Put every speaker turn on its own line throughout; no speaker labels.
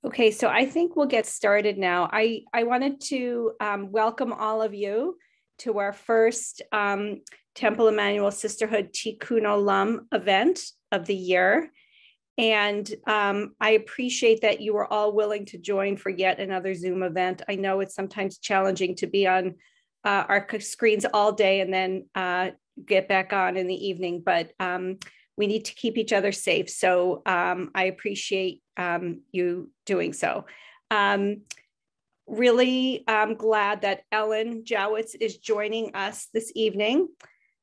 Okay, so I think we'll get started now. I wanted to welcome all of you to our first Temple Emmanuel Sisterhood Tikkun Olam event of the year. And I appreciate that you are all willing to join for yet another Zoom event. I know it's sometimes challenging to be on our screens all day and then get back on in the evening, but we need to keep each other safe. So I appreciate you doing so. Really glad that Ellen Jowitz is joining us this evening.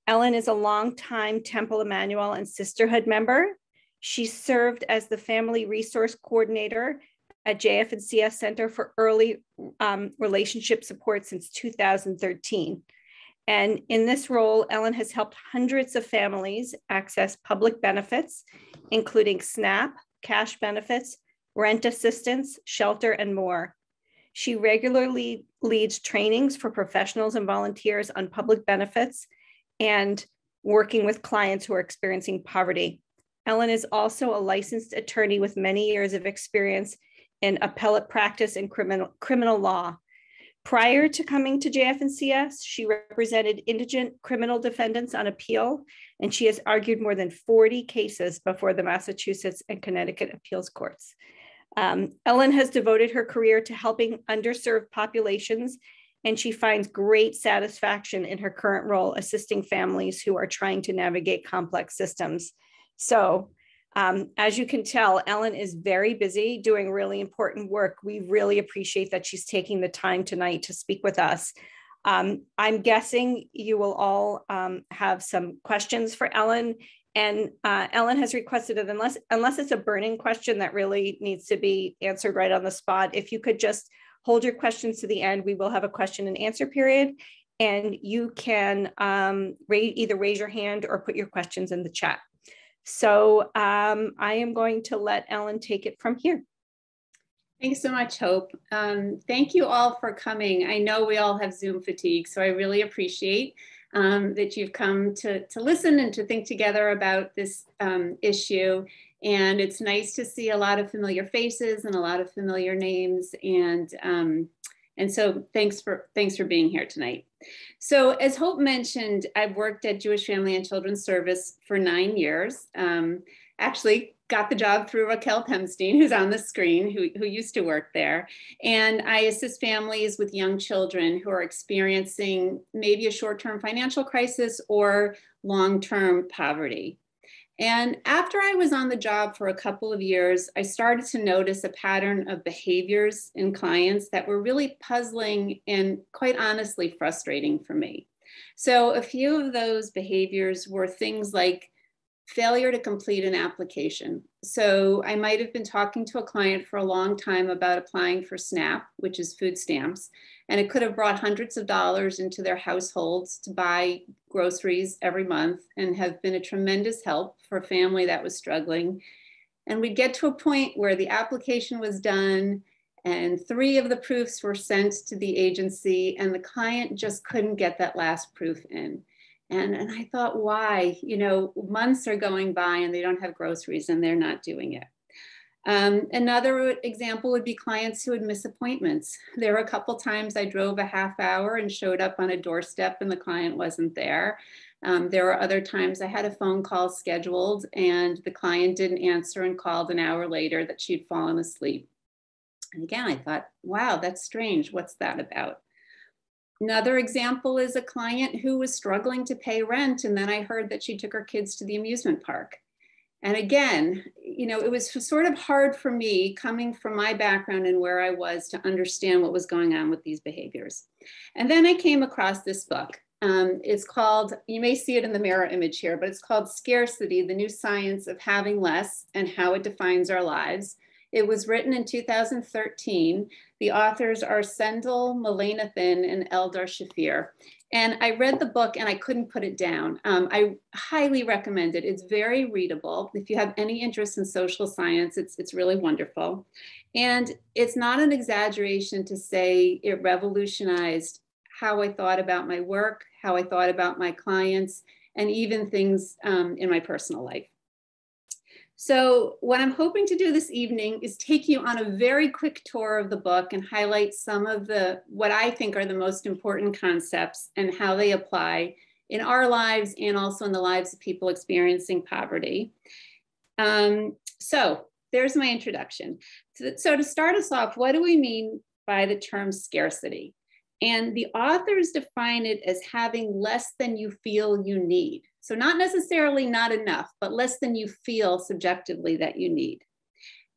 Ellen is a longtime Temple Emmanuel and Sisterhood member. She served as the Family Resource Coordinator at JF&CS Center for Early Relationship Support since 2013. And in this role, Ellen has helped hundreds of families access public benefits, including SNAP, cash benefits, rent assistance, shelter, and more. She regularly leads trainings for professionals and volunteers on public benefits and working with clients who are experiencing poverty. Ellen is also a licensed attorney with many years of experience in appellate practice and criminal law. Prior to coming to JF&CS, she represented indigent criminal defendants on appeal, and she has argued more than 40 cases before the Massachusetts and Connecticut appeals courts. Ellen has devoted her career to helping underserved populations, and she finds great satisfaction in her current role assisting families who are trying to navigate complex systems. So, as you can tell, Ellen is very busy doing really important work. We really appreciate that she's taking the time tonight to speak with us. I'm guessing you will all have some questions for Ellen. And Ellen has requested that unless it's a burning question that really needs to be answered right on the spot, if you could just hold your questions to the end, we will have a question and answer period. And you can either raise your hand or put your questions in the chat. So I am going to let Ellen take it from here.
Thanks so much, Hope. Thank you all for coming. I know we all have Zoom fatigue, so I really appreciate that you've come to listen and to think together about this issue. And it's nice to see a lot of familiar faces and a lot of familiar names. And so thanks for being here tonight. So as Hope mentioned, I've worked at Jewish Family and Children's Service for 9 years. Actually got the job through Raquel Pemstein, who's on the screen, who used to work there. And I assist families with young children who are experiencing maybe a short-term financial crisis or long-term poverty. And after I was on the job for a couple of years, I started to notice a pattern of behaviors in clients that were really puzzling and quite honestly frustrating for me. So a few of those behaviors were things like failure to complete an application. So I might have been talking to a client for a long time about applying for SNAP, which is food stamps, and it could have brought hundreds of dollars into their households to buy groceries every month and have been a tremendous help for a family that was struggling. And we'd get to a point where the application was done and 3 of the proofs were sent to the agency and the client just couldn't get that last proof in. And I thought, why? You know, months are going by and they don't have groceries and they're not doing it. Another example would be clients who would miss appointments. There were a couple times I drove a half hour and showed up on a doorstep and the client wasn't there. There were other times I had a phone call scheduled and the client didn't answer and called an hour later that she'd fallen asleep. And again, I thought, wow, that's strange. What's that about? Another example is a client who was struggling to pay rent, and then I heard that she took her kids to the amusement park. And again, you know, it was sort of hard for me coming from my background and where I was to understand what was going on with these behaviors. And then I came across this book. It's called, you may see it in the mirror image here, but it's called Scarcity, the New Science of Having Less and How It Defines Our Lives. It was written in 2013. The authors are Sendel Mullainathan and Eldar Shafir. And I read the book and I couldn't put it down. I highly recommend it. It's very readable. If you have any interest in social science, it's really wonderful. And it's not an exaggeration to say it revolutionized how I thought about my work, how I thought about my clients, and even things in my personal life. So what I'm hoping to do this evening is take you on a very quick tour of the book and highlight some of what I think are the most important concepts and how they apply in our lives and also in the lives of people experiencing poverty. So there's my introduction. So to start us off, what do we mean by the term scarcity? And the authors define it as having less than you feel you need. So not necessarily not enough, but less than you feel subjectively that you need.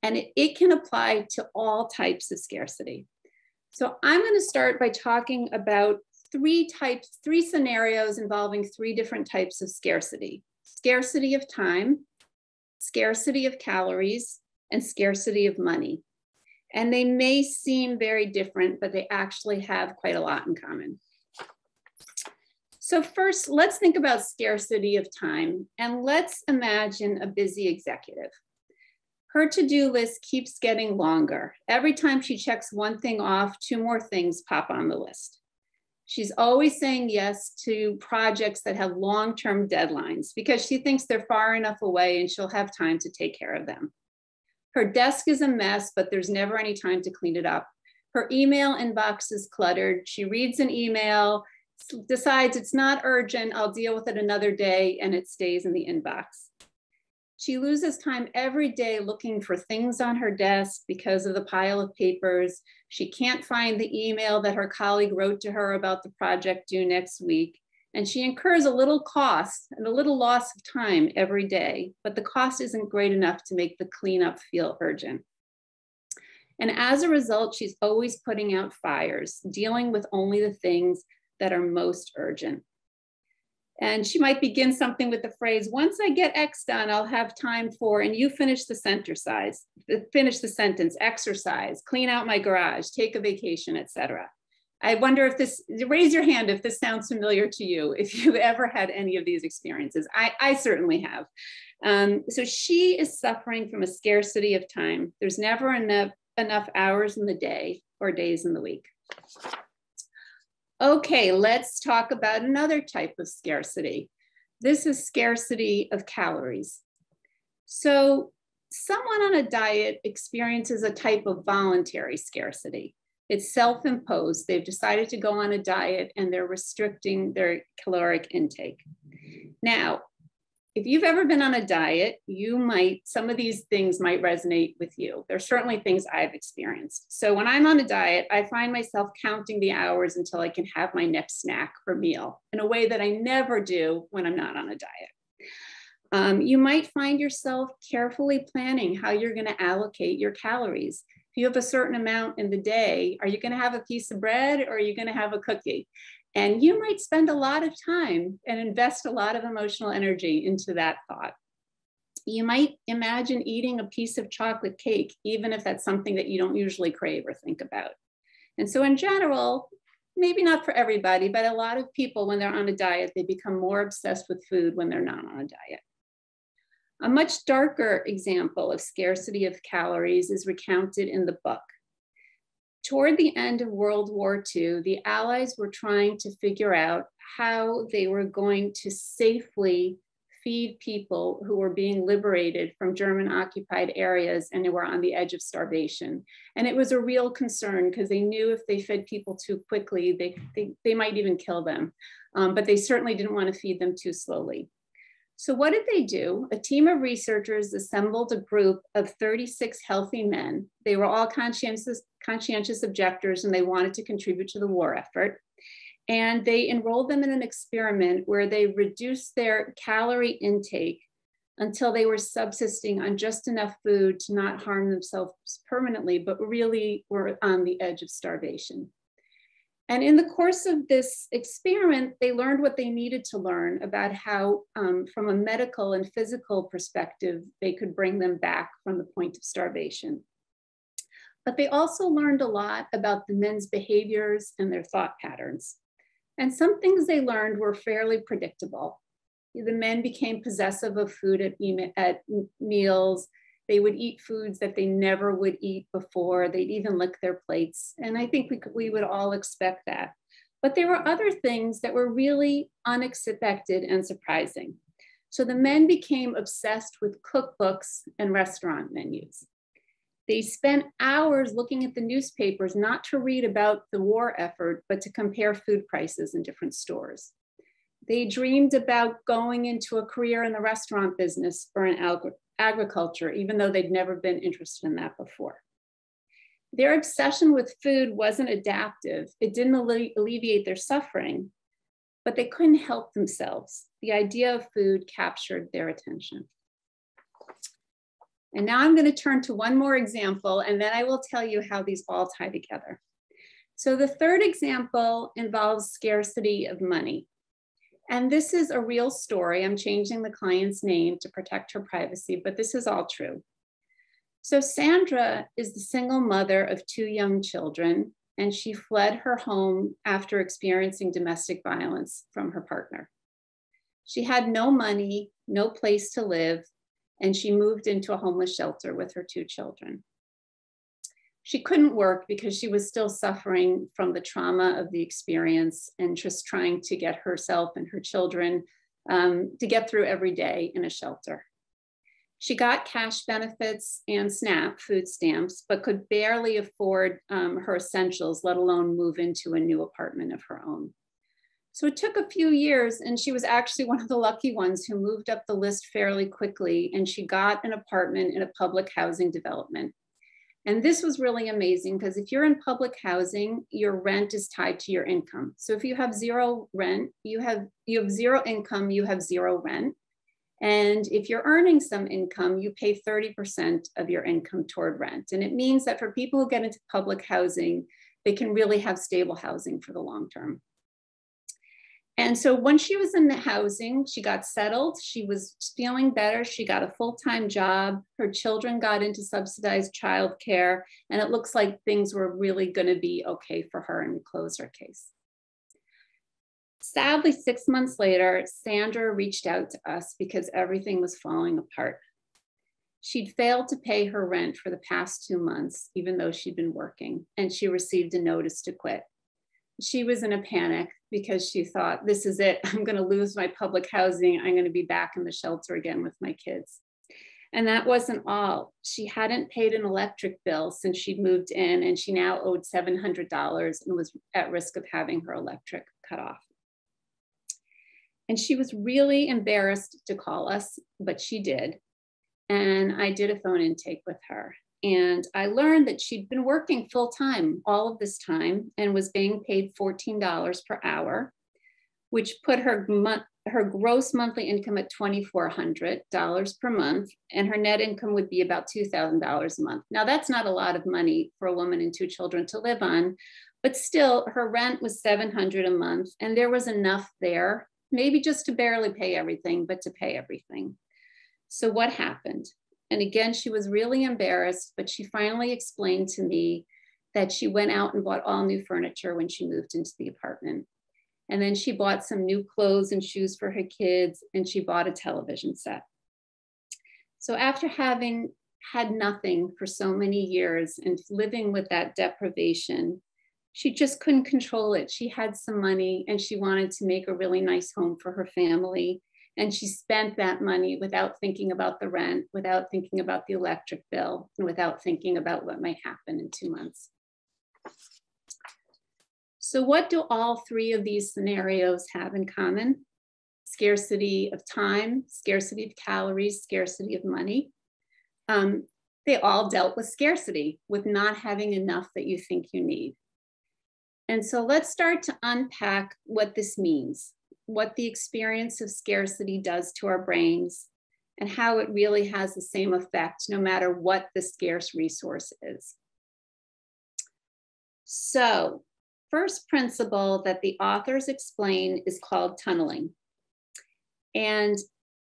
And it can apply to all types of scarcity. So I'm going to start by talking about three scenarios involving three different types of scarcity: scarcity of time, scarcity of calories, and scarcity of money. And they may seem very different, but they actually have quite a lot in common. So first, let's think about scarcity of time, and let's imagine a busy executive. Her to-do list keeps getting longer. Every time she checks one thing off, two more things pop on the list. She's always saying yes to projects that have long-term deadlines because she thinks they're far enough away and she'll have time to take care of them. Her desk is a mess, but there's never any time to clean it up. Her email inbox is cluttered. She reads an email, decides it's not urgent, I'll deal with it another day, and it stays in the inbox. She loses time every day looking for things on her desk because of the pile of papers. She can't find the email that her colleague wrote to her about the project due next week. And she incurs a little cost and a little loss of time every day, but the cost isn't great enough to make the cleanup feel urgent. And as a result, she's always putting out fires, dealing with only the things that are most urgent. And she might begin something with the phrase, once I get X done, I'll have time for, and you finish the sentence, exercise, clean out my garage, take a vacation, etc. I wonder if raise your hand if this sounds familiar to you, if you've ever had any of these experiences. I certainly have. So she is suffering from a scarcity of time. There's never enough hours in the day or days in the week. Okay, let's talk about another type of scarcity. This is scarcity of calories. So someone on a diet experiences a type of voluntary scarcity. It's self-imposed. They've decided to go on a diet and they're restricting their caloric intake. Now, if you've ever been on a diet, some of these things might resonate with you. There's certainly things I've experienced. So when I'm on a diet, I find myself counting the hours until I can have my next snack or meal in a way that I never do when I'm not on a diet. You might find yourself carefully planning how you're going to allocate your calories. If you have a certain amount in the day, are you going to have a piece of bread or are you going to have a cookie? And you might spend a lot of time and invest a lot of emotional energy into that thought. You might imagine eating a piece of chocolate cake, even if that's something that you don't usually crave or think about. And so in general, maybe not for everybody, but a lot of people, when they're on a diet, they become more obsessed with food when they're not on a diet. A much darker example of scarcity of calories is recounted in the book. Toward the end of World War II, the Allies were trying to figure out how they were going to safely feed people who were being liberated from German-occupied areas and who were on the edge of starvation. And it was a real concern because they knew if they fed people too quickly, they might even kill them. But they certainly didn't want to feed them too slowly. So what did they do? A team of researchers assembled a group of 36 healthy men. They were all conscientious objectors and they wanted to contribute to the war effort. And they enrolled them in an experiment where they reduced their calorie intake until they were subsisting on just enough food to not harm themselves permanently, but really were on the edge of starvation. And in the course of this experiment, they learned what they needed to learn about how, from a medical and physical perspective, they could bring them back from the point of starvation. But they also learned a lot about the men's behaviors and their thought patterns. And some things they learned were fairly predictable. The men became possessive of food at meals. They would eat foods that they never would eat before. They'd even lick their plates. And I think we would all expect that. But there were other things that were really unexpected and surprising. So the men became obsessed with cookbooks and restaurant menus. They spent hours looking at the newspapers, not to read about the war effort, but to compare food prices in different stores. They dreamed about going into a career in the restaurant business or in agriculture, even though they'd never been interested in that before. Their obsession with food wasn't adaptive. It didn't alleviate their suffering, but they couldn't help themselves. The idea of food captured their attention. And now I'm going to turn to one more example, and then I will tell you how these all tie together. So the third example involves scarcity of money. And this is a real story. I'm changing the client's name to protect her privacy, but this is all true. So Sandra is the single mother of 2 young children, and she fled her home after experiencing domestic violence from her partner. She had no money, no place to live, and she moved into a homeless shelter with her 2 children. She couldn't work because she was still suffering from the trauma of the experience and just trying to get herself and her children to get through every day in a shelter. She got cash benefits and SNAP food stamps, but could barely afford her essentials, let alone move into a new apartment of her own. So it took a few years, and she was actually one of the lucky ones who moved up the list fairly quickly, and she got an apartment in a public housing development. And this was really amazing because if you're in public housing, your rent is tied to your income. So if you have 0 rent, you have 0 income, you have 0 rent. And if you're earning some income, you pay 30% of your income toward rent. And it means that for people who get into public housing, they can really have stable housing for the long term. And so once she was in the housing, she got settled, she was feeling better, she got a full-time job, her children got into subsidized childcare, and it looks like things were really gonna be okay for her, and we closed her case. Sadly, 6 months later, Sandra reached out to us because everything was falling apart. She'd failed to pay her rent for the past 2 months, even though she'd been working, and she received a notice to quit. She was in a panic because she thought, this is it, I'm gonna lose my public housing, I'm gonna be back in the shelter again with my kids. And that wasn't all. She hadn't paid an electric bill since she'd moved in, and she now owed $700 and was at risk of having her electric cut off. And she was really embarrassed to call us, but she did. And I did a phone intake with her. And I learned that she'd been working full time all of this time and was being paid $14 per hour, which put her gross monthly income at $2,400 per month, and her net income would be about $2,000 a month. Now, that's not a lot of money for a woman and 2 children to live on, but still, her rent was $700 a month, and there was enough there, maybe just to barely pay everything, but to pay everything. So what happened? And again, she was really embarrassed, but she finally explained to me that she went out and bought all new furniture when she moved into the apartment. And then she bought some new clothes and shoes for her kids, and she bought a television set. So after having had nothing for so many years and living with that deprivation, she just couldn't control it. She had some money and she wanted to make a really nice home for her family. And she spent that money without thinking about the rent, without thinking about the electric bill, and without thinking about what might happen in 2 months. So what do all 3 of these scenarios have in common? Scarcity of time, scarcity of calories, scarcity of money. They all dealt with scarcity, with not having enough that you think you need. And so let's start to unpack what this means, what the experience of scarcity does to our brains, and how it really has the same effect no matter what the scarce resource is. So, first principle that the authors explain is called tunneling. And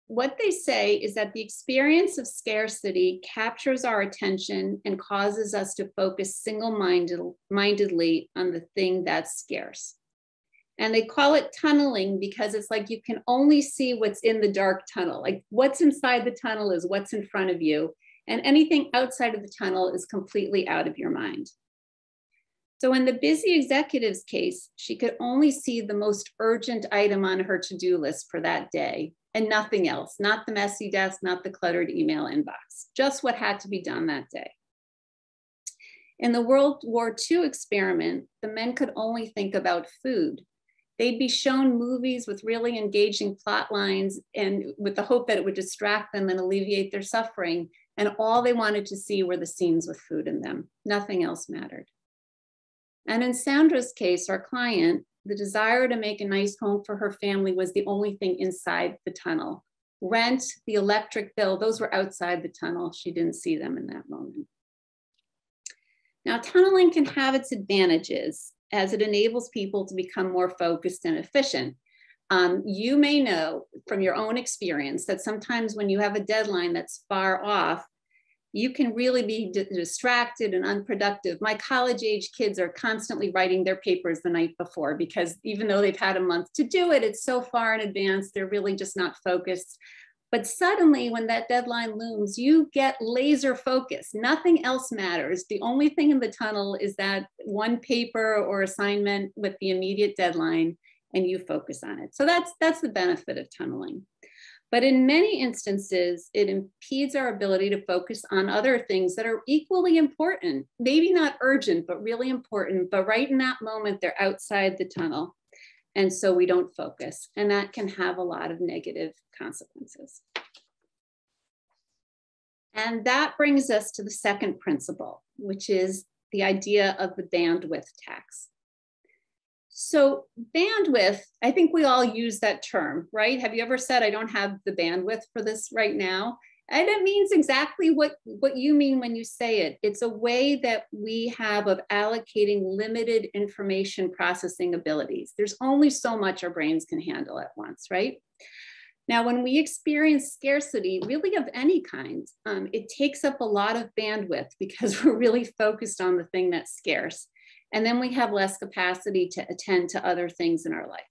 what they say is that the experience of scarcity captures our attention and causes us to focus single-mindedly on the thing that's scarce. And they call it tunneling because it's like you can only see what's in the dark tunnel. Like what's inside the tunnel is what's in front of you, and anything outside of the tunnel is completely out of your mind. So in the busy executive's case, she could only see the most urgent item on her to-do list for that day, and nothing else, not the messy desk, not the cluttered email inbox, just what had to be done that day. In the World War II experiment, the men could only think about food. They'd be shown movies with really engaging plot lines and with the hope that it would distract them and alleviate their suffering. And all they wanted to see were the scenes with food in them. Nothing else mattered. And in Sandra's case, our client, the desire to make a nice home for her family was the only thing inside the tunnel. Rent, the electric bill, those were outside the tunnel. She didn't see them in that moment. Now, tunneling can have its advantages as it enables people to become more focused and efficient. You may know from your own experience that sometimes when you have a deadline that's far off, you can really be distracted and unproductive. My college-age kids are constantly writing their papers the night before because even though they've had a month to do it, it's so far in advance, they're really just not focused. But suddenly when that deadline looms, you get laser focus. Nothing else matters. The only thing in the tunnel is that one paper or assignment with the immediate deadline, and you focus on it. So that's the benefit of tunneling. But in many instances, it impedes our ability to focus on other things that are equally important, maybe not urgent, but really important. But right in that moment, they're outside the tunnel. And so we don't focus, and that can have a lot of negative consequences. And that brings us to the second principle, which is the idea of the bandwidth tax. So bandwidth, I think we all use that term, right? Have you ever said, I don't have the bandwidth for this right now? And it means exactly what you mean when you say it. It's a way that we have of allocating limited information processing abilities. There's only so much our brains can handle at once, right? Now, when we experience scarcity, really of any kind, it takes up a lot of bandwidth because we're really focused on the thing that's scarce. And then we have less capacity to attend to other things in our life.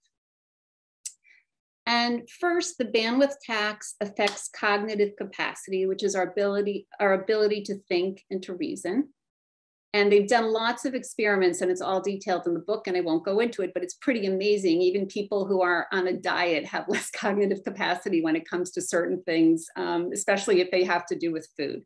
And first, the bandwidth tax affects cognitive capacity, which is our ability to think and to reason. And they've done lots of experiments, and it's all detailed in the book, and I won't go into it, but it's pretty amazing. Even people who are on a diet have less cognitive capacity when it comes to certain things, especially if they have to do with food.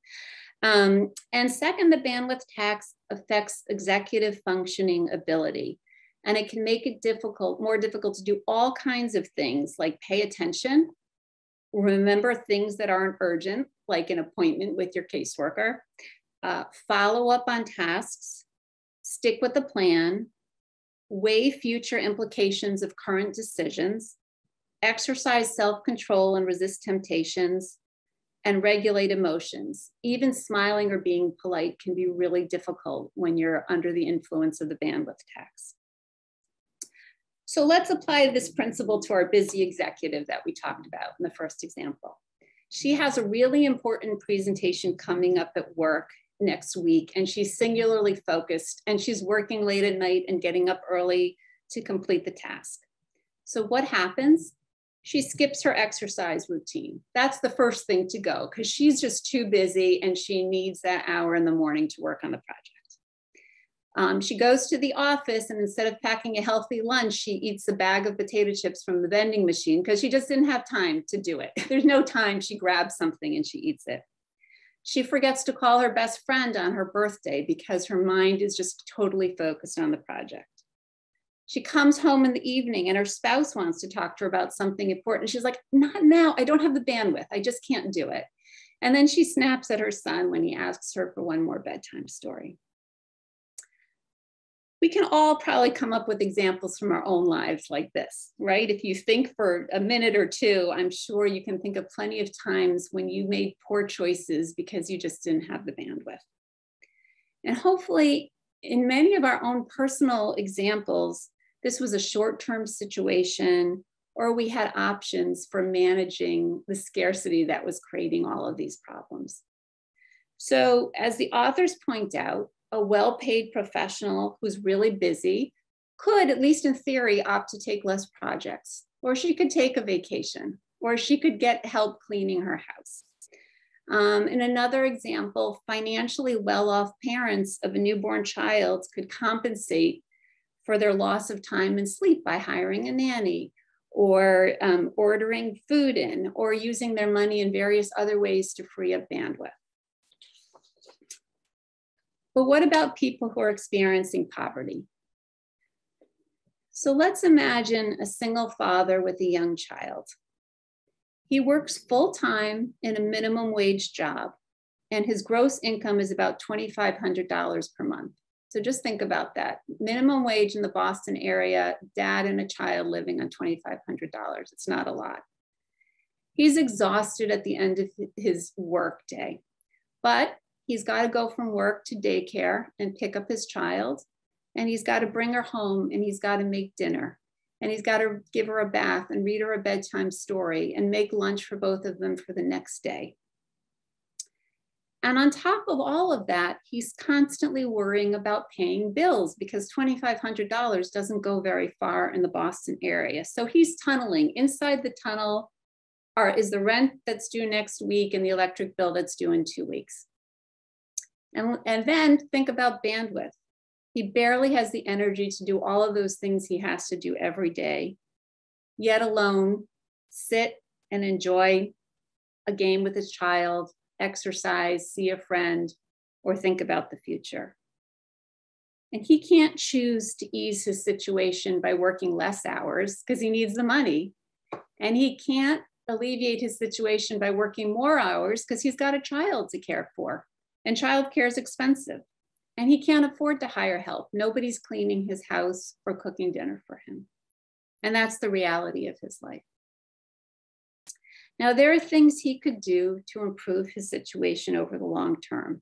And second, the bandwidth tax affects executive functioning ability. And it can make it more difficult to do all kinds of things like pay attention, remember things that aren't urgent, like an appointment with your caseworker, follow up on tasks, stick with the plan, weigh future implications of current decisions, exercise self-control and resist temptations, and regulate emotions. Even smiling or being polite can be really difficult when you're under the influence of the bandwidth tax. So let's apply this principle to our busy executive that we talked about in the first example. She has a really important presentation coming up at work next week, and she's singularly focused, and she's working late at night and getting up early to complete the task. So what happens? She skips her exercise routine. That's the first thing to go because she's just too busy and she needs that hour in the morning to work on the project. She goes to the office, and instead of packing a healthy lunch, she eats a bag of potato chips from the vending machine because she just didn't have time to do it. There's no time. She grabs something and she eats it. She forgets to call her best friend on her birthday because her mind is just totally focused on the project. She comes home in the evening and her spouse wants to talk to her about something important. She's like, not now, I don't have the bandwidth. I just can't do it. And then she snaps at her son when he asks her for one more bedtime story. We can all probably come up with examples from our own lives like this, right? If you think for a minute or two, I'm sure you can think of plenty of times when you made poor choices because you just didn't have the bandwidth. And hopefully, in many of our own personal examples, this was a short-term situation, or we had options for managing the scarcity that was creating all of these problems. So as the authors point out, a well-paid professional who's really busy could, at least in theory, opt to take less projects, or she could take a vacation, or she could get help cleaning her house. In another example, financially well-off parents of a newborn child could compensate for their loss of time and sleep by hiring a nanny, or ordering food in, or using their money in various other ways to free up bandwidth. But what about people who are experiencing poverty? So let's imagine a single father with a young child. He works full-time in a minimum wage job, and his gross income is about $2,500 per month. So just think about that. Minimum wage in the Boston area, dad and a child living on $2,500. It's not a lot. He's exhausted at the end of his work day, but he's got to go from work to daycare and pick up his child, and he's got to bring her home, and he's got to make dinner, and he's got to give her a bath and read her a bedtime story and make lunch for both of them for the next day. And on top of all of that, he's constantly worrying about paying bills because $2,500 doesn't go very far in the Boston area. So he's tunneling. Inside the tunnel is the rent that's due next week and the electric bill that's due in 2 weeks. And then think about bandwidth. He barely has the energy to do all of those things he has to do every day, yet alone sit and enjoy a game with his child, exercise, see a friend, or think about the future. And he can't choose to ease his situation by working less hours because he needs the money. And he can't alleviate his situation by working more hours because he's got a child to care for. And childcare is expensive. And he can't afford to hire help. Nobody's cleaning his house or cooking dinner for him. And that's the reality of his life. Now, there are things he could do to improve his situation over the long term,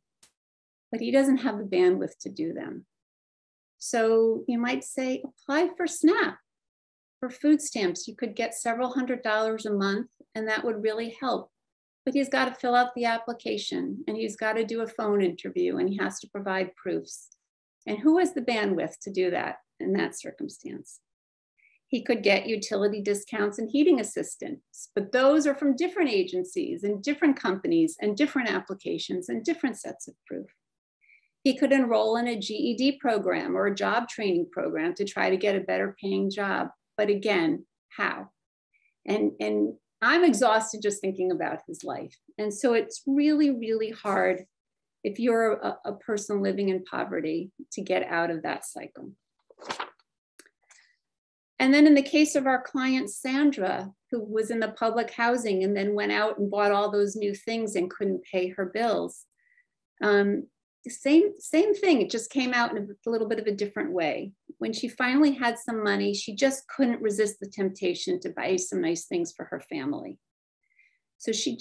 but he doesn't have the bandwidth to do them. So you might say, apply for SNAP, for food stamps. You could get several $100s a month, and that would really help. But he's got to fill out the application, and he's got to do a phone interview, and he has to provide proofs. And who has the bandwidth to do that in that circumstance? He could get utility discounts and heating assistance, but those are from different agencies and different companies and different applications and different sets of proof. He could enroll in a GED program or a job training program to try to get a better paying job. But again, how? And I'm exhausted just thinking about his life. And so it's really, really hard if you're a person living in poverty to get out of that cycle. And then in the case of our client, Sandra, who was in the public housing and then went out and bought all those new things and couldn't pay her bills. Same thing, it just came out in a little bit of a different way. When she finally had some money, she just couldn't resist the temptation to buy some nice things for her family. So she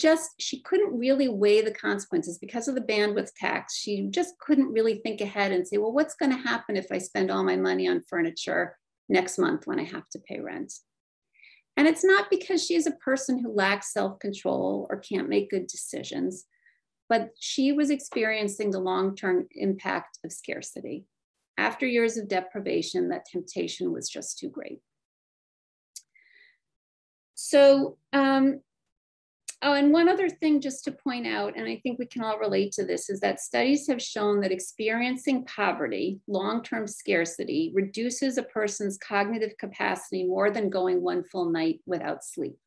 couldn't really weigh the consequences because of the bandwidth tax. She just couldn't really think ahead and say, well, what's going to happen if I spend all my money on furniture next month when I have to pay rent? And it's not because she's a person who lacks self-control or can't make good decisions, but she was experiencing the long-term impact of scarcity. After years of deprivation, that temptation was just too great. So, and one other thing just to point out, and I think we can all relate to this, is that studies have shown that experiencing poverty, long-term scarcity, reduces a person's cognitive capacity more than going one full night without sleep.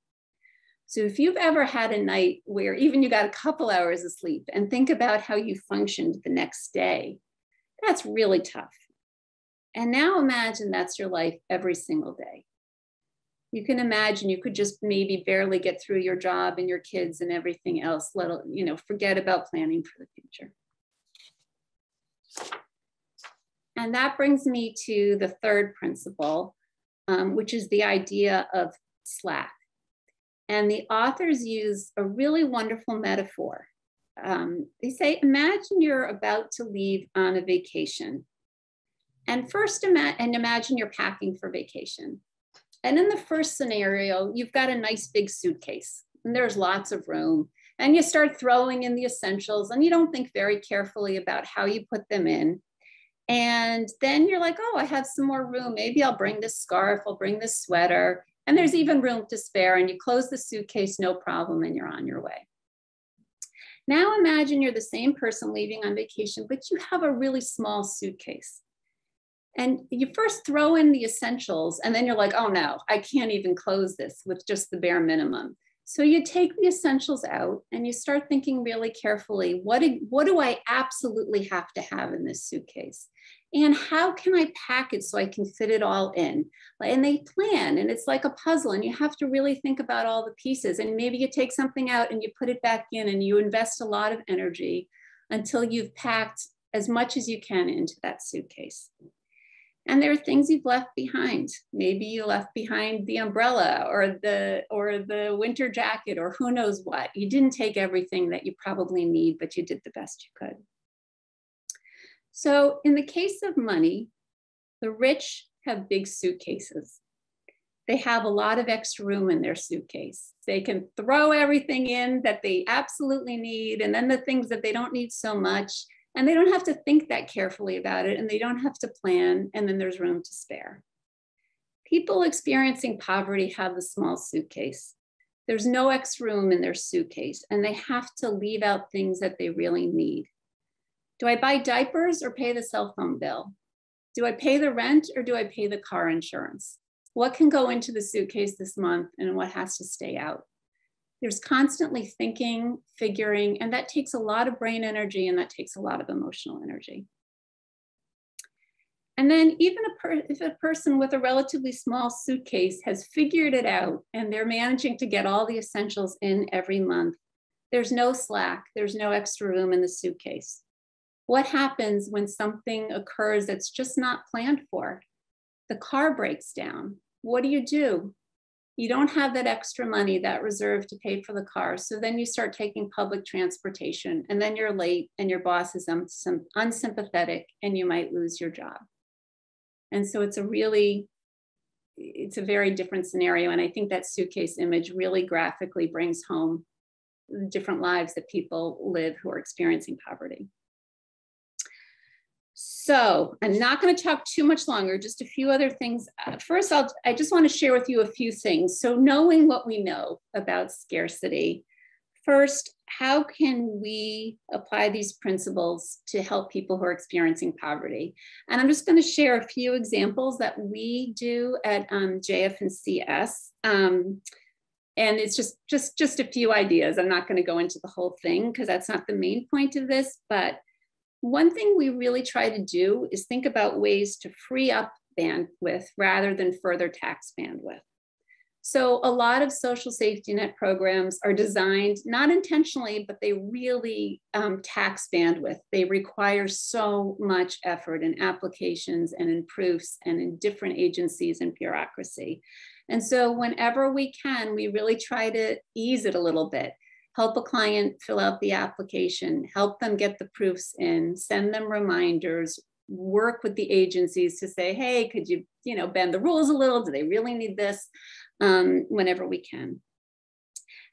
So if you've ever had a night where even you got a couple hours of sleep and think about how you functioned the next day, that's really tough. And now imagine that's your life every single day. You can imagine you could just maybe barely get through your job and your kids and everything else, forget about planning for the future. And that brings me to the third principle, which is the idea of slack. And the authors use a really wonderful metaphor. They say, imagine you're about to leave on a vacation. And first imagine you're packing for vacation. And in the first scenario, you've got a nice big suitcase and there's lots of room, and you start throwing in the essentials and you don't think very carefully about how you put them in. And then you're like, oh, I have some more room. Maybe I'll bring this scarf, I'll bring this sweater, and there's even room to spare, and you close the suitcase, no problem, and you're on your way. Now imagine you're the same person leaving on vacation, but you have a really small suitcase. And you first throw in the essentials and then you're like, oh no, I can't even close this with just the bare minimum. So you take the essentials out and you start thinking really carefully, what do I absolutely have to have in this suitcase? And how can I pack it so I can fit it all in? And they plan, and it's like a puzzle, and you have to really think about all the pieces. And maybe you take something out and you put it back in, and you invest a lot of energy until you've packed as much as you can into that suitcase. And there are things you've left behind. Maybe you left behind the umbrella or the winter jacket or who knows what. You didn't take everything that you probably need, but you did the best you could. So in the case of money, the rich have big suitcases. They have a lot of extra room in their suitcase. They can throw everything in that they absolutely need, and then the things that they don't need so much, and they don't have to think that carefully about it, and they don't have to plan, and then there's room to spare. People experiencing poverty have the small suitcase. There's no extra room in their suitcase, and they have to leave out things that they really need. Do I buy diapers or pay the cell phone bill? Do I pay the rent or do I pay the car insurance? What can go into the suitcase this month and what has to stay out? There's constantly thinking, figuring, and that takes a lot of brain energy and that takes a lot of emotional energy. And then even if a person with a relatively small suitcase has figured it out and they're managing to get all the essentials in every month, there's no slack, there's no extra room in the suitcase. What happens when something occurs that's just not planned for? The car breaks down. What do? You don't have that extra money, that reserve to pay for the car. So then you start taking public transportation, and then you're late and your boss is unsympathetic and you might lose your job. And so it's a very different scenario. And I think that suitcase image really graphically brings home the different lives that people live who are experiencing poverty. So I'm not going to talk too much longer, just a few other things. First, I just want to share with you a few things. So knowing what we know about scarcity, first, how can we apply these principles to help people who are experiencing poverty? And I'm just going to share a few examples that we do at JF and CS. And it's just a few ideas. I'm not going to go into the whole thing because that's not the main point of this, but one thing we really try to do is think about ways to free up bandwidth rather than further tax bandwidth. So a lot of social safety net programs are designed, not intentionally, but they really tax bandwidth. They require so much effort in applications and in proofs and in different agencies and bureaucracy. And so whenever we can, we really try to ease it a little bit. Help a client fill out the application, help them get the proofs in, send them reminders, work with the agencies to say, hey, could you bend the rules a little? Do they really need this? Whenever we can.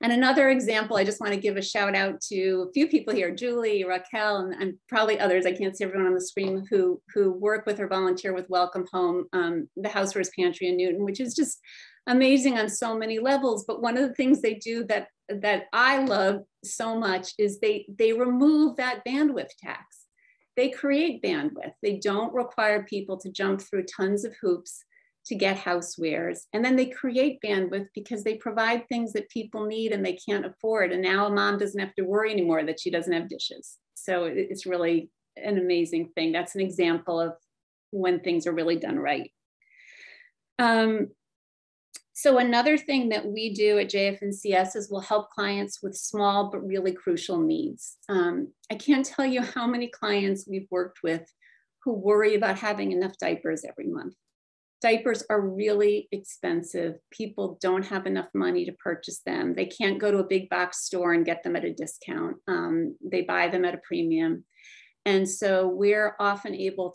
And another example, I just want to give a shout out to a few people here, Julie, Raquel, and probably others, I can't see everyone on the screen, who work with or volunteer with Welcome Home, the Housewares Pantry in Newton, which is just amazing on so many levels. But one of the things they do that I love so much is they remove that bandwidth tax. They create bandwidth. They don't require people to jump through tons of hoops to get housewares. And then they create bandwidth because they provide things that people need and they can't afford. And now a mom doesn't have to worry anymore that she doesn't have dishes. So it's really an amazing thing. That's an example of when things are really done right. So another thing that we do at JF&CS is we'll help clients with small but really crucial needs. I can't tell you how many clients we've worked with who worry about having enough diapers every month. Diapers are really expensive. People don't have enough money to purchase them. They can't go to a big box store and get them at a discount. They buy them at a premium. And so we're often able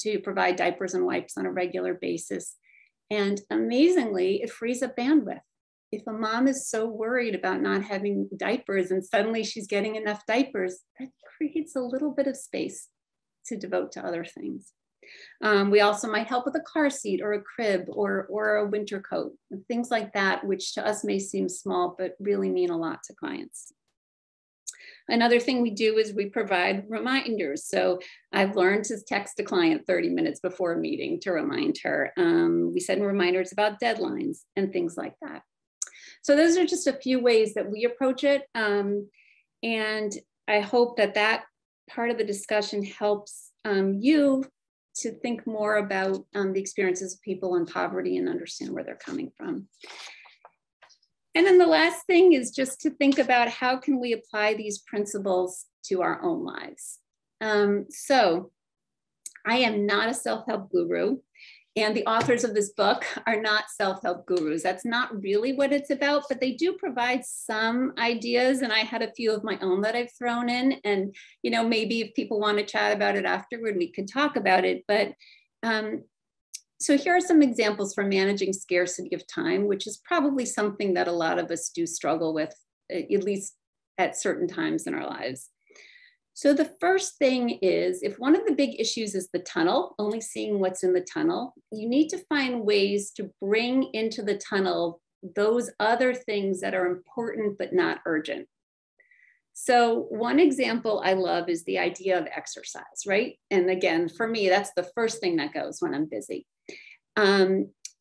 to provide diapers and wipes on a regular basis. And amazingly, it frees up bandwidth. If a mom is so worried about not having diapers and suddenly she's getting enough diapers, that creates a little bit of space to devote to other things. We also might help with a car seat or a crib or a winter coat, things like that, which to us may seem small, but really mean a lot to clients. Another thing we do is we provide reminders. So I've learned to text a client 30 minutes before a meeting to remind her. We send reminders about deadlines and things like that. So those are just a few ways that we approach it. And I hope that that part of the discussion helps you to think more about the experiences of people in poverty and understand where they're coming from. And then the last thing is just to think about how can we apply these principles to our own lives. So I am not a self-help guru, and the authors of this book are not self-help gurus. That's not really what it's about, but they do provide some ideas. And I had a few of my own that I've thrown in. And, you know, maybe if people want to chat about it afterward, we could talk about it. But so here are some examples for managing scarcity of time, which is probably something that a lot of us do struggle with, at least at certain times in our lives. So the first thing is, if one of the big issues is the tunnel, only seeing what's in the tunnel, you need to find ways to bring into the tunnel those other things that are important but not urgent. So one example I love is the idea of exercise, right? And again, for me, that's the first thing that goes when I'm busy.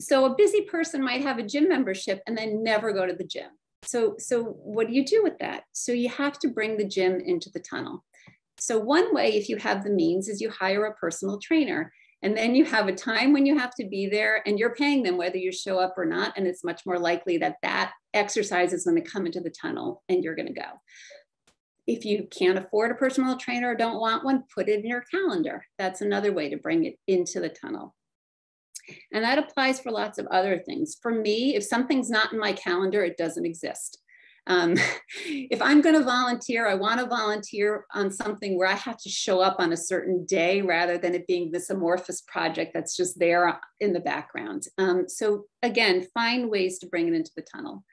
So a busy person might have a gym membership and then never go to the gym. So what do you do with that? So you have to bring the gym into the tunnel. So one way, if you have the means, is you hire a personal trainer, and then you have a time when you have to be there and you're paying them whether you show up or not. And it's much more likely that that exercise is going to come into the tunnel and you're going to go. If you can't afford a personal trainer or don't want one, put it in your calendar. That's another way to bring it into the tunnel. And that applies for lots of other things. For me, if something's not in my calendar, it doesn't exist. If I'm going to volunteer, I want to volunteer on something where I have to show up on a certain day rather than it being this amorphous project that's just there in the background. So again, find ways to bring it into the tunnel.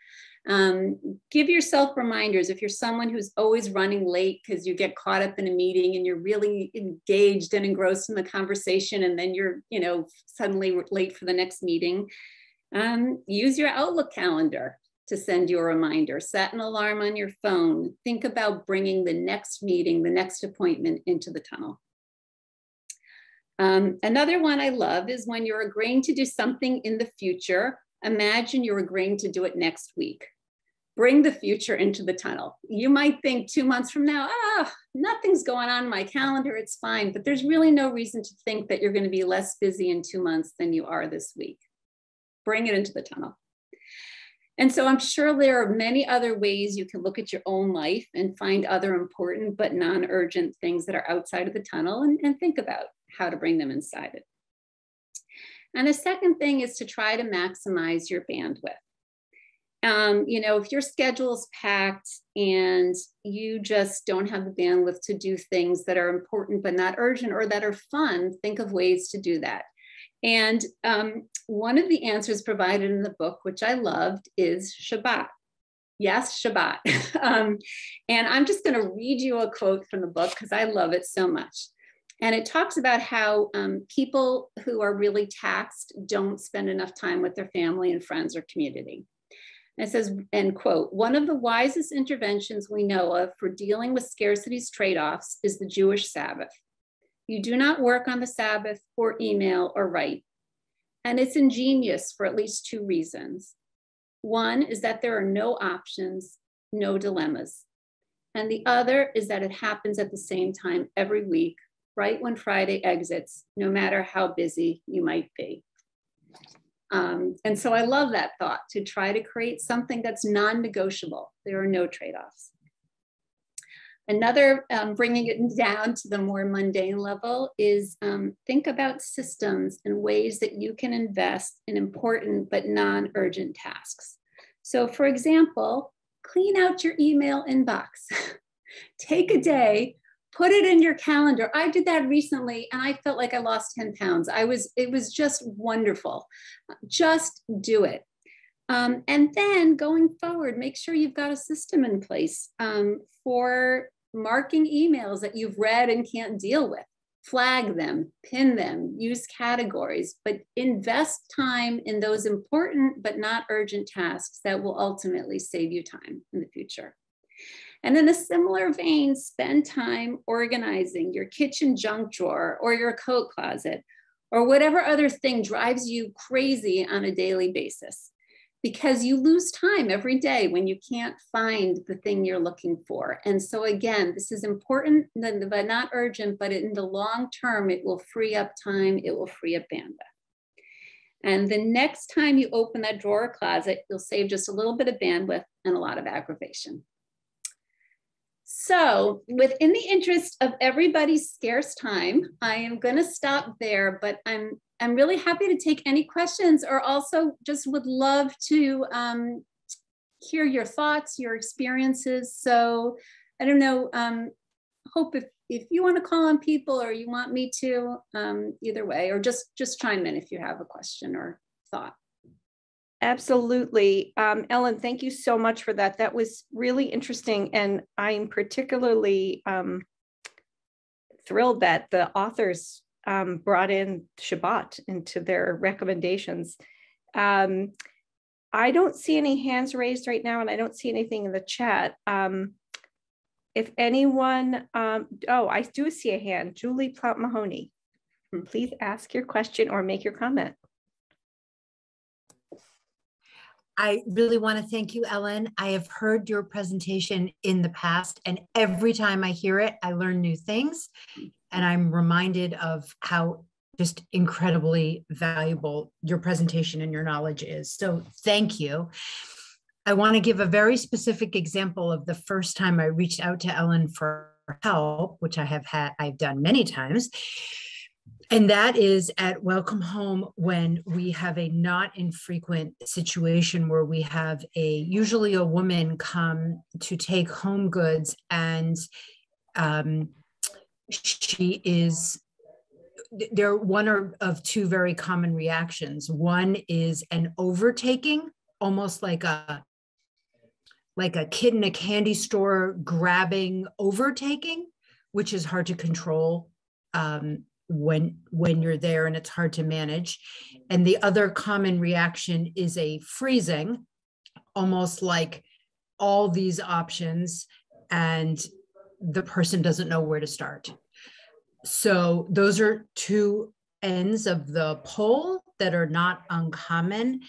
Give yourself reminders. If you're someone who's always running late because you get caught up in a meeting and you're really engaged and engrossed in the conversation, and then you're, you know, suddenly late for the next meeting, use your Outlook calendar to send you a reminder. Set an alarm on your phone. Think about bringing the next meeting, the next appointment into the tunnel. Another one I love is when you're agreeing to do something in the future, imagine you're agreeing to do it next week. Bring the future into the tunnel. You might think 2 months from now, nothing's going on in my calendar, it's fine, but there's really no reason to think that you're going to be less busy in 2 months than you are this week. Bring it into the tunnel. And so I'm sure there are many other ways you can look at your own life and find other important but non-urgent things that are outside of the tunnel and think about how to bring them inside it. And the second thing is to try to maximize your bandwidth. You know, if your schedule's packed and you just don't have the bandwidth to do things that are important but not urgent or that are fun, think of ways to do that. And one of the answers provided in the book, which I loved, is Shabbat. Yes, Shabbat. And I'm just going to read you a quote from the book because I love it so much. And it talks about how people who are really taxed don't spend enough time with their family and friends or community. And it says, end quote, "One of the wisest interventions we know of for dealing with scarcity's trade-offs is the Jewish Sabbath. You do not work on the Sabbath or email or write. And it's ingenious for at least 2 reasons. One is that there are no options, no dilemmas. And the other is that it happens at the same time every week, right when Friday exits, no matter how busy you might be." And so I love that thought, to try to create something that's non-negotiable. There are no trade-offs. Another, bringing it down to the more mundane level, is think about systems and ways that you can invest in important but non-urgent tasks. So for example, clean out your email inbox. Take a day, put it in your calendar. I did that recently and I felt like I lost 10 pounds. It was just wonderful. Just do it. And then going forward, make sure you've got a system in place for marking emails that you've read and can't deal with. Flag them, pin them, use categories, but invest time in those important but not urgent tasks that will ultimately save you time in the future. And in a similar vein, spend time organizing your kitchen junk drawer or your coat closet or whatever other thing drives you crazy on a daily basis, because you lose time every day when you can't find the thing you're looking for. And so again, this is important, but not urgent, but in the long term, it will free up time, it will free up bandwidth. And the next time you open that drawer or closet, you'll save just a little bit of bandwidth and a lot of aggravation. So within the interest of everybody's scarce time, I am going to stop there, but I'm really happy to take any questions, or also just would love to hear your thoughts, your experiences. So I don't know, Hope, if you want to call on people or you want me to, either way, or just chime in if you have a question or thought.
Absolutely. Ellen, thank you so much for that. That was really interesting. And I'm particularly thrilled that the authors brought in Shabbat into their recommendations. I don't see any hands raised right now, and I don't see anything in the chat. If anyone, oh, I do see a hand, Julie Plant-Mahoney. Please ask your question or make your comment.
I really want to thank you, Ellen. I have heard your presentation in the past, and every time I hear it, I learn new things. And I'm reminded of how just incredibly valuable your presentation and your knowledge is. So thank you. I want to give a very specific example of the first time I reached out to Ellen for help, which I've done many times. And that is at Welcome Home, when we have a not infrequent situation where we have usually a woman come to take home goods, and there are one of two very common reactions. One is an overtaking, almost like a kid in a candy store grabbing, overtaking, which is hard to control when you're there, and it's hard to manage. And the other common reaction is a freezing, almost like all these options, and the person doesn't know where to start. So those are two ends of the pole that are not uncommon.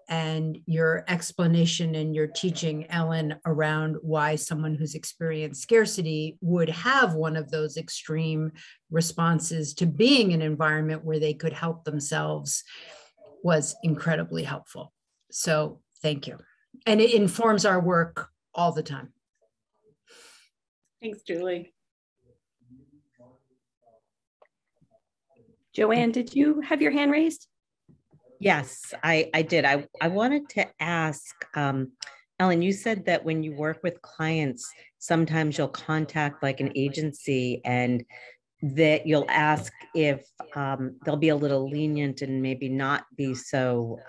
And your explanation and your teaching, Ellen, around why someone who's experienced scarcity would have one of those extreme responses to being in an environment where they could help themselves was incredibly helpful. So thank you. And it informs our work all the time.
Thanks, Julie.
Joanne, did you have your hand raised?
Yes, I did. I wanted to ask, Ellen, you said that when you work with clients, sometimes you'll contact like an agency and that you'll ask if they'll be a little lenient and maybe not be so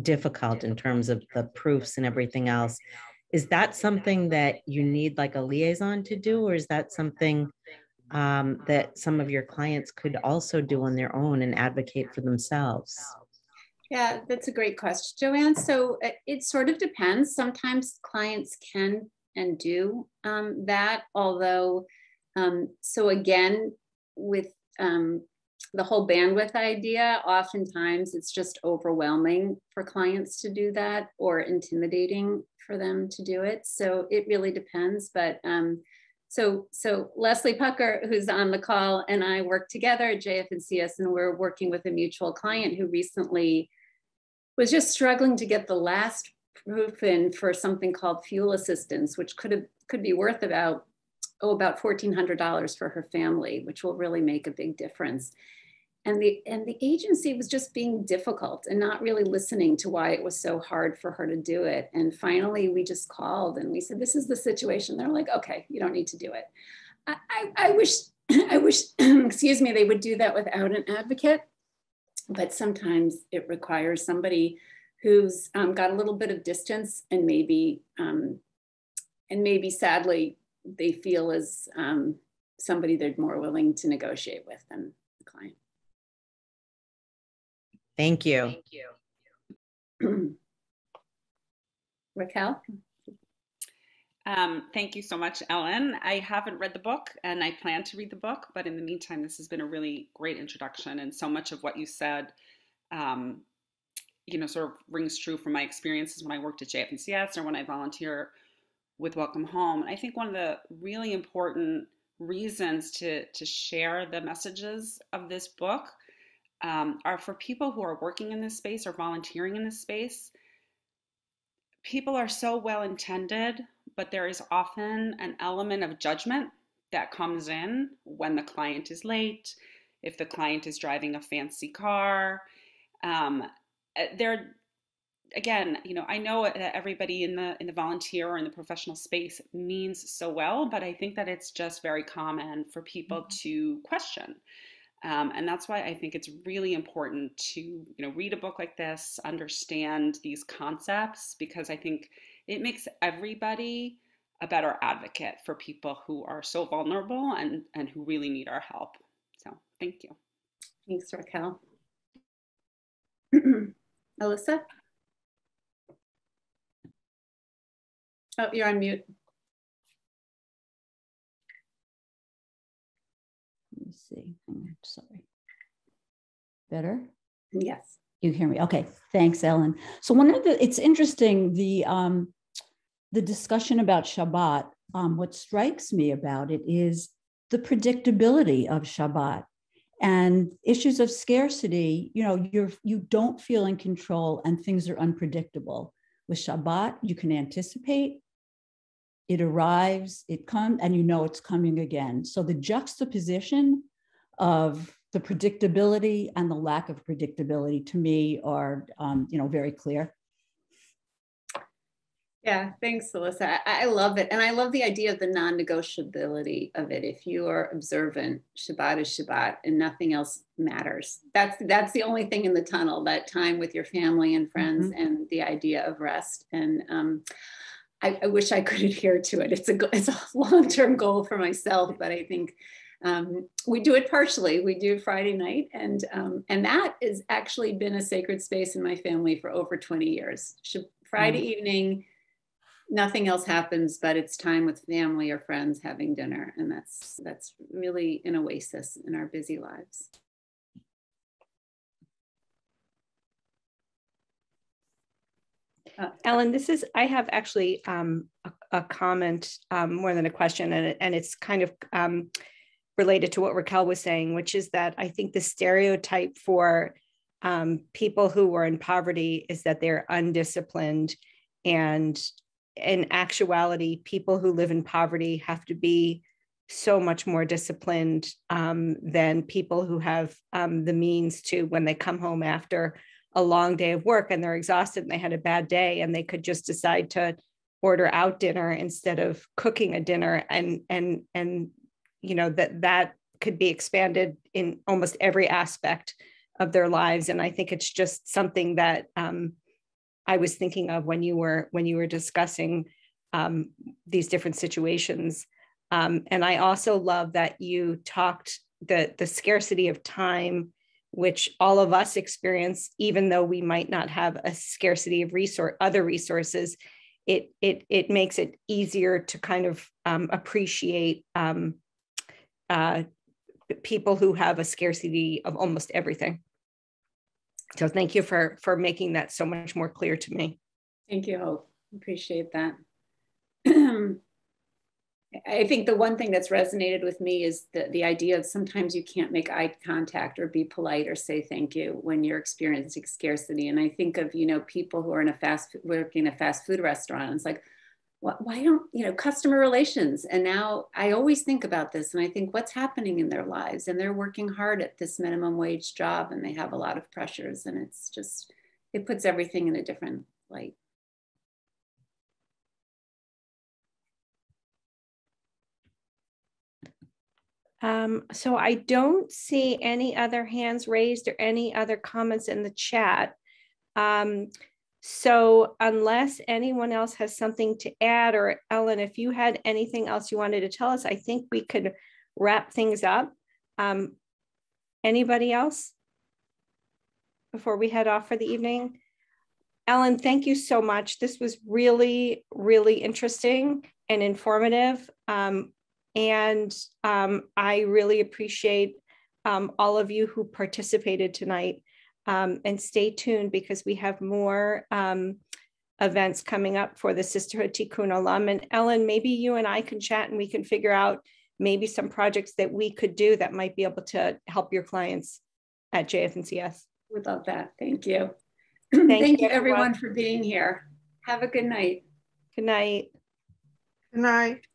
difficult in terms of the proofs and everything else. Is that something that you need like a liaison to do, or is that something that some of your clients could also do on their own and advocate for themselves?
Yeah, that's a great question, Joanne. So it sort of depends. Sometimes clients can and do that, although, so again, with the whole bandwidth idea, oftentimes it's just overwhelming for clients to do that, or intimidating for them to do it. So it really depends. But so Leslie Pucker, who's on the call, and I work together at JF&CS, and we're working with a mutual client who recently was just struggling to get the last proof in for something called fuel assistance, which could be worth about $1,400 for her family, which will really make a big difference. And the agency was just being difficult and not really listening to why it was so hard for her to do it. And finally, we just called and we said, "This is the situation." They're like, "Okay, you don't need to do it." I wish, excuse me, they would do that without an advocate. But sometimes it requires somebody who's got a little bit of distance, and maybe sadly they feel as somebody they're more willing to negotiate with than the client.
Thank you.
Raquel?
Thank you so much, Ellen. I haven't read the book and I plan to read the book, but in the meantime, this has been a really great introduction, and so much of what you said, um, sort of rings true from my experiences when I worked at JFNCS or when I volunteer with Welcome Home. And I think one of the really important reasons to share the messages of this book are for people who are working in this space or volunteering in this space. People are so well intended, but there is often an element of judgment that comes in when the client is late, if the client is driving a fancy car. Again, I know that everybody in the volunteer or in the professional space means so well, but I think that it's just very common for people to question. And that's why I think it's really important to, read a book like this, understand these concepts, because I think it makes everybody a better advocate for people who are so vulnerable and who really need our help. So thank you.
Thanks, Raquel. Alyssa? Oh, you're on mute.
Let me see. Sorry. Better?
Yes.
You hear me? Okay. Thanks, Ellen. So it's interesting, the discussion about Shabbat. What strikes me about it is the predictability of Shabbat and issues of scarcity. You don't feel in control and things are unpredictable. With Shabbat, you can anticipate. It arrives, it comes, and it's coming again. So the juxtaposition of the predictability and the lack of predictability to me are, very clear.
Yeah, thanks, Alyssa. I love it. And I love the idea of the non-negotiability of it. If you are observant, Shabbat is Shabbat and nothing else matters. That's the only thing in the tunnel, that time with your family and friends, and the idea of rest. And I wish I could adhere to it. It's a long-term goal for myself, but I think we do it partially. We do Friday night, and that has actually been a sacred space in my family for over 20 years. Friday evening, nothing else happens, but it's time with family or friends having dinner, and that's really an oasis in our busy lives.
Ellen, I have actually a comment more than a question, and it's kind of related to what Raquel was saying, which is that I think the stereotype for people who are in poverty is that they're undisciplined, and in actuality, people who live in poverty have to be so much more disciplined than people who have the means to, when they come home after a long day of work and they're exhausted and they had a bad day and they could just decide to order out dinner instead of cooking a dinner, and that could be expanded in almost every aspect of their lives. And I think it's just something that I was thinking of when you were discussing these different situations. And I also love that you talked the scarcity of time, which all of us experience, even though we might not have a scarcity of other resources. It makes it easier to kind of appreciate people who have a scarcity of almost everything. So thank you for making that so much more clear to me.
Thank you, Hope. Appreciate that. I think the one thing that's resonated with me is the idea of sometimes you can't make eye contact or be polite or say thank you when you're experiencing scarcity. And I think of, people who are working in a fast food restaurant. And it's like, why don't, customer relations. And now I always think about this and I think what's happening in their lives, and they're working hard at this minimum wage job and they have a lot of pressures, and it's just, it puts everything in a different light.
So I don't see any other hands raised or any other comments in the chat. So unless anyone else has something to add, or Ellen, if you had anything else you wanted to tell us, I think we could wrap things up. Anybody else before we head off for the evening? Ellen, thank you so much. This was really, really interesting. and informative. And I really appreciate all of you who participated tonight. And stay tuned because we have more events coming up for the Sisterhood Tikkun Olam. And Ellen, maybe you and I can chat and we can figure out maybe some projects that we could do that might be able to help your clients at JFNCS.
Would love that. Thank you.
Thank
you everyone for being here. Have a good night.
Good night.
Good night.